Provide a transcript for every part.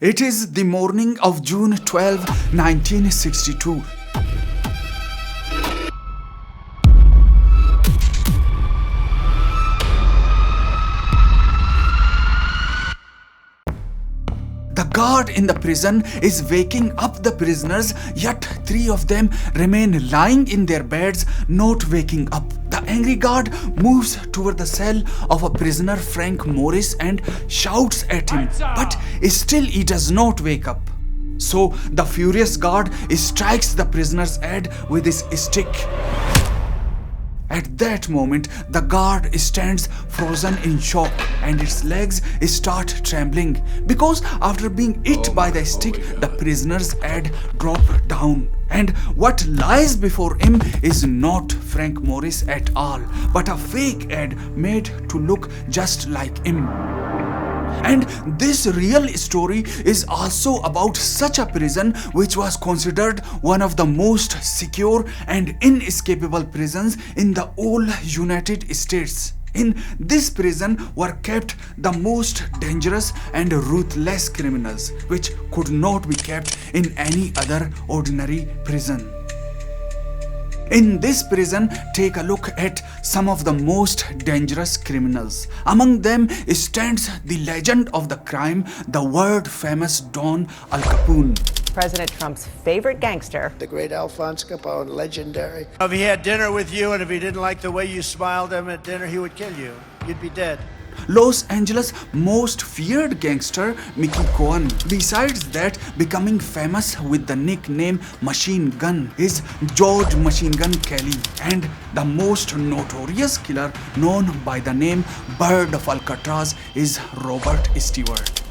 It is the morning of June 12, 1962. The guard in the prison is waking up the prisoners, yet 3 of them remain lying in their beds, not waking up. The angry guard moves toward the cell of a prisoner, Frank Morris, and shouts at him, but still he does not wake up. So the furious guard strikes the prisoner's head with his stick. At that moment, the guard stands frozen in shock and its legs start trembling because after being hit by the stick, the prisoner's head dropped down. And what lies before him is not Frank Morris at all, but a fake head made to look just like him. And this real story is also about such a prison which was considered one of the most secure and inescapable prisons in the whole United States. In this prison were kept the most dangerous and ruthless criminals, which could not be kept in any other ordinary prison. In this prison, take a look at some of the most dangerous criminals. Among them stands the legend of the crime, the world-famous Don Al Capone. President Trump's favorite gangster. The great Alphonse Capone, legendary. If he had dinner with you and if he didn't like the way you smiled at him at dinner, he would kill you. You'd be dead. Los Angeles' most feared gangster, Mickey Cohen. Besides that, becoming famous with the nickname Machine Gun is George Machine Gun Kelly, and the most notorious killer known by the name Bird of Alcatraz is Robert Stewart.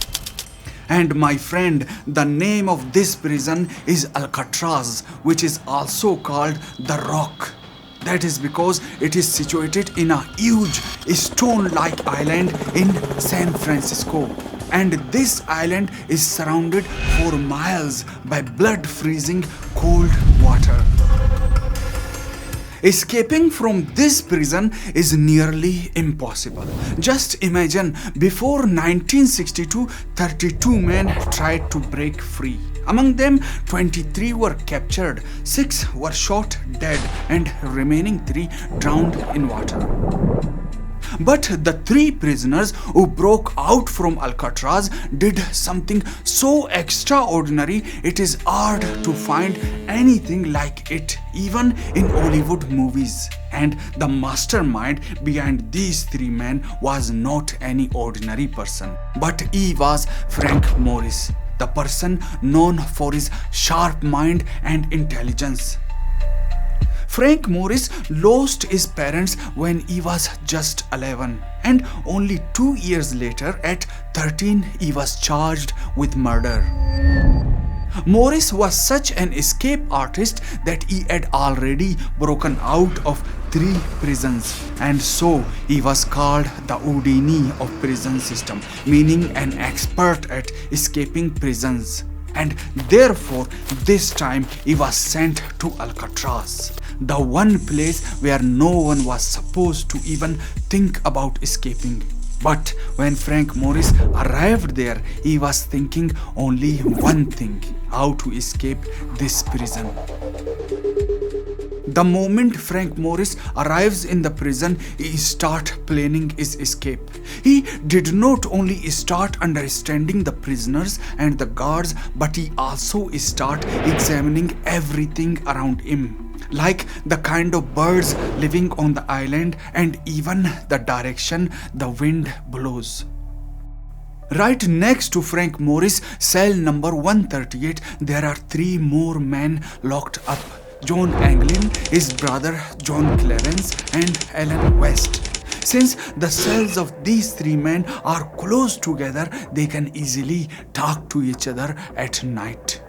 And my friend, the name of this prison is Alcatraz, which is also called the Rock. That is because it is situated in a huge stone-like island in San Francisco. And this island is surrounded for miles by blood-freezing cold water. Escaping from this prison is nearly impossible. Just imagine, before 1962, 32 men tried to break free. Among them, 23 were captured, 6 were shot dead, and remaining 3 drowned in water. But the 3 prisoners who broke out from Alcatraz did something so extraordinary it is hard to find anything like it, even in Hollywood movies. And the mastermind behind these 3 men was not any ordinary person, but he was Frank Morris, the person known for his sharp mind and intelligence. Frank Morris lost his parents when he was just 11, and only 2 years later, at 13, he was charged with murder. Morris was such an escape artist that he had already broken out of 3 prisons, and so he was called the Houdini of prison system, meaning an expert at escaping prisons. And therefore, this time he was sent to Alcatraz, the one place where no one was supposed to even think about escaping. But when Frank Morris arrived there, he was thinking only one thing: how to escape this prison. The moment Frank Morris arrives in the prison, he starts planning his escape. He did not only start understanding the prisoners and the guards, but he also started examining everything around him, like the kind of birds living on the island and even the direction the wind blows. Right next to Frank Morris' cell number 138, there are 3 more men locked up: John Anglin, his brother John Clarence, and Alan West. Since the cells of these 3 men are close together, they can easily talk to each other at night.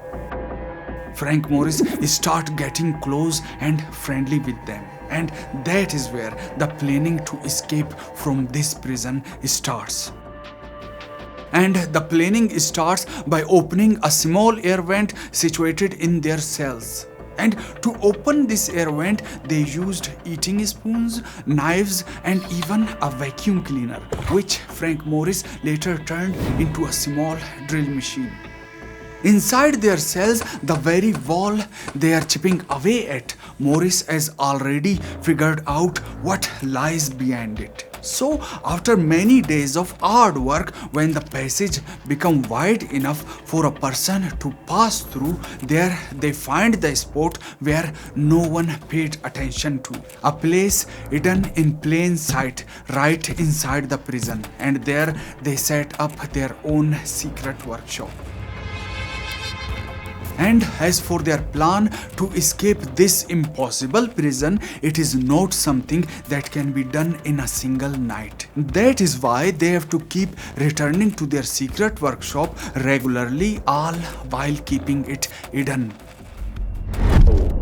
Frank Morris starts getting close and friendly with them, and that is where the planning to escape from this prison starts. And the planning starts by opening a small air vent situated in their cells. And to open this air vent, they used eating spoons, knives, and even a vacuum cleaner, which Frank Morris later turned into a small drill machine. Inside their cells, the very wall they are chipping away at, Morris has already figured out what lies behind it. So, after many days of hard work, when the passage becomes wide enough for a person to pass through, there they find the spot where no one paid attention to. A place hidden in plain sight right inside the prison, and there they set up their own secret workshop. And as for their plan to escape this impossible prison, it is not something that can be done in a single night. That is why they have to keep returning to their secret workshop regularly, all while keeping it hidden.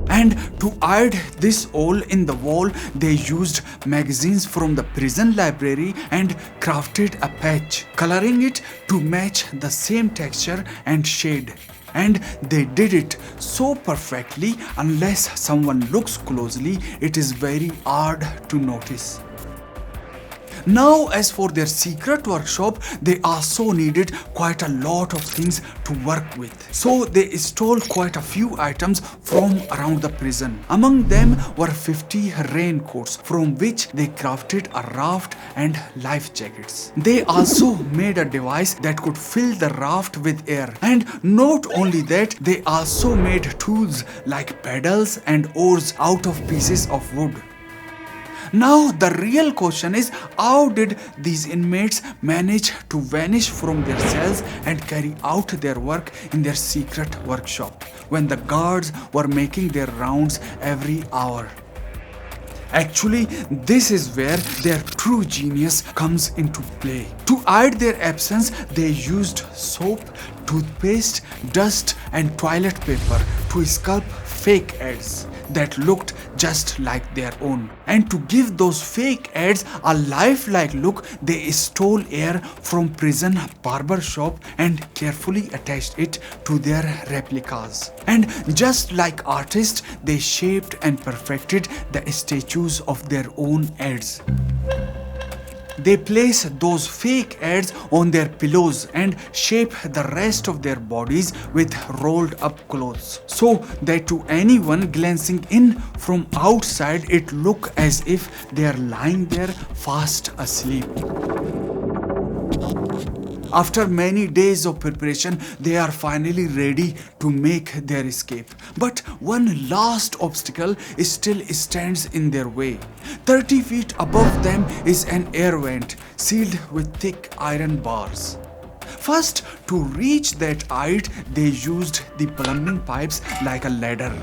And to hide this hole in the wall, they used magazines from the prison library and crafted a patch, coloring it to match the same texture and shade. And they did it so perfectly, unless someone looks closely, it is very hard to notice. Now, as for their secret workshop, they also needed quite a lot of things to work with. So they stole quite a few items from around the prison. Among them were 50 raincoats, from which they crafted a raft and life jackets. They also made a device that could fill the raft with air. And not only that, they also made tools like paddles and oars out of pieces of wood. Now the real question is, how did these inmates manage to vanish from their cells and carry out their work in their secret workshop when the guards were making their rounds every hour? Actually, this is where their true genius comes into play. To hide their absence, they used soap, toothpaste, dust and toilet paper to sculpt fake ads that looked just like their own. And to give those fake ads a lifelike look, they stole air from prison barber shop and carefully attached it to their replicas. And just like artists, they shaped and perfected the statues of their own ads. They place those fake ads on their pillows and shape the rest of their bodies with rolled up clothes, so that to anyone glancing in from outside it look as if they are lying there fast asleep. After many days of preparation, they are finally ready to make their escape. But one last obstacle still stands in their way. 30 feet above them is an air vent sealed with thick iron bars. First, to reach that height, they used the plumbing pipes like a ladder.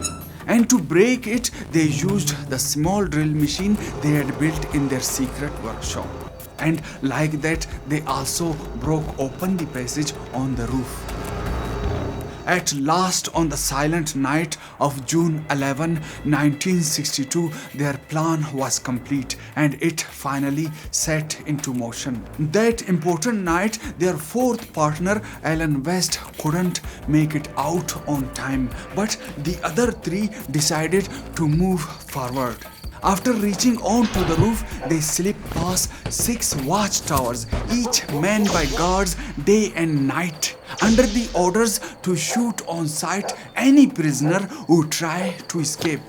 And to break it, they used the small drill machine they had built in their secret workshop. And like that, they also broke open the passage on the roof. At last, on the silent night of June 11, 1962, their plan was complete and it finally set into motion. That important night, their fourth partner, Alan West, couldn't make it out on time, but the other three decided to move forward. After reaching onto the roof, they slipped past 6 watchtowers, each manned by guards day and night, under the orders to shoot on sight any prisoner who tried to escape.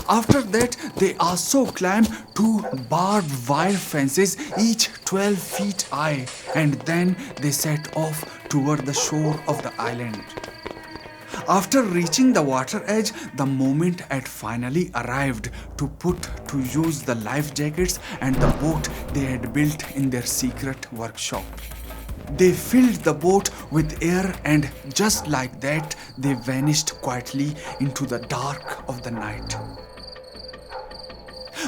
After that, they also climbed 2 barbed wire fences, each 12 feet high, and then they set off toward the shore of the island. After reaching the water edge, the moment had finally arrived to put to use the life jackets and the boat they had built in their secret workshop. They filled the boat with air and just like that, they vanished quietly into the dark of the night.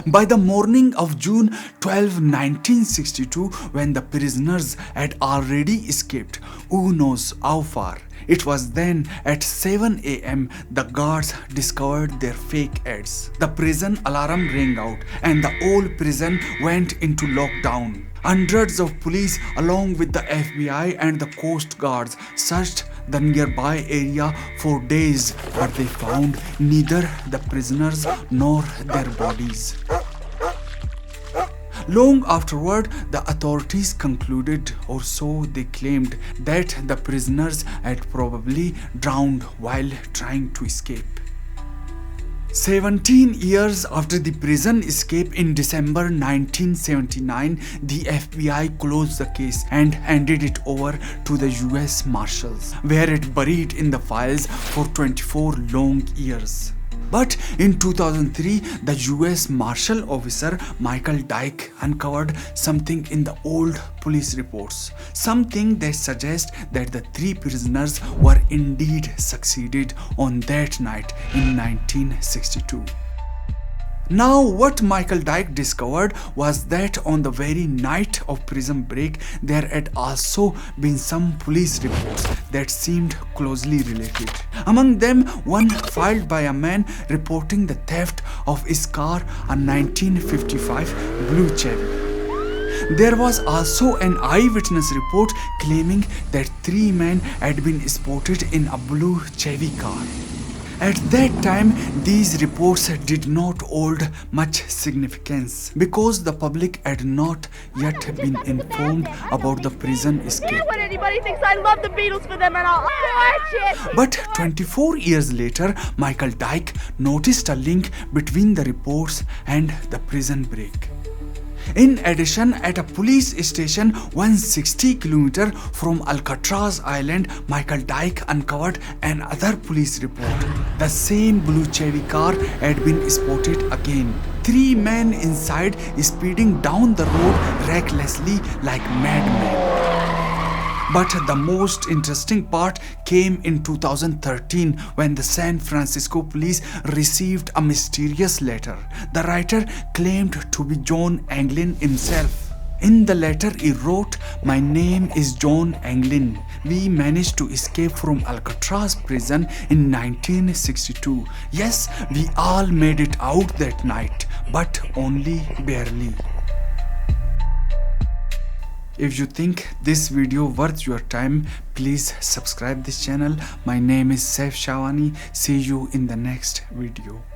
By the morning of June 12, 1962, when the prisoners had already escaped, who knows how far, it was then at 7 a.m. the guards discovered their fake ads. The prison alarm rang out and the whole prison went into lockdown. Hundreds of police along with the FBI and the Coast Guards searched the nearby area for days, but they found neither the prisoners nor their bodies. Long afterward, the authorities concluded, or so they claimed, that the prisoners had probably drowned while trying to escape. 17 years after the prison escape in December 1979, the FBI closed the case and handed it over to the US Marshals, where it buried in the files for 24 long years. But in 2003, the US Marshal officer Michael Dyke uncovered something in the old police reports, something that suggests that the three prisoners were indeed succeeded on that night in 1962. Now, what Michael Dyke discovered was that on the very night of prison break, there had also been some police reports that seemed closely related. Among them, one filed by a man reporting the theft of his car, a 1955 blue Chevy. There was also an eyewitness report claiming that three men had been spotted in a blue Chevy car. At that time, these reports did not hold much significance because the public had not yet been informed about the prison escape. When anybody thinks I love the Beatles for them and all. But 24 years later, Michael Dyke noticed a link between the reports and the prison break. In addition, at a police station 160 km from Alcatraz Island, Michael Dyke uncovered another police report. The same blue Chevy car had been spotted again. Three men inside speeding down the road recklessly like madmen. But the most interesting part came in 2013 when the San Francisco police received a mysterious letter. The writer claimed to be John Anglin himself. In the letter he wrote, "My name is John Anglin. We managed to escape from Alcatraz Prison in 1962. Yes, we all made it out that night, but only barely." If you think this video worth your time, please subscribe this channel. My name is Saif. See you in the next video.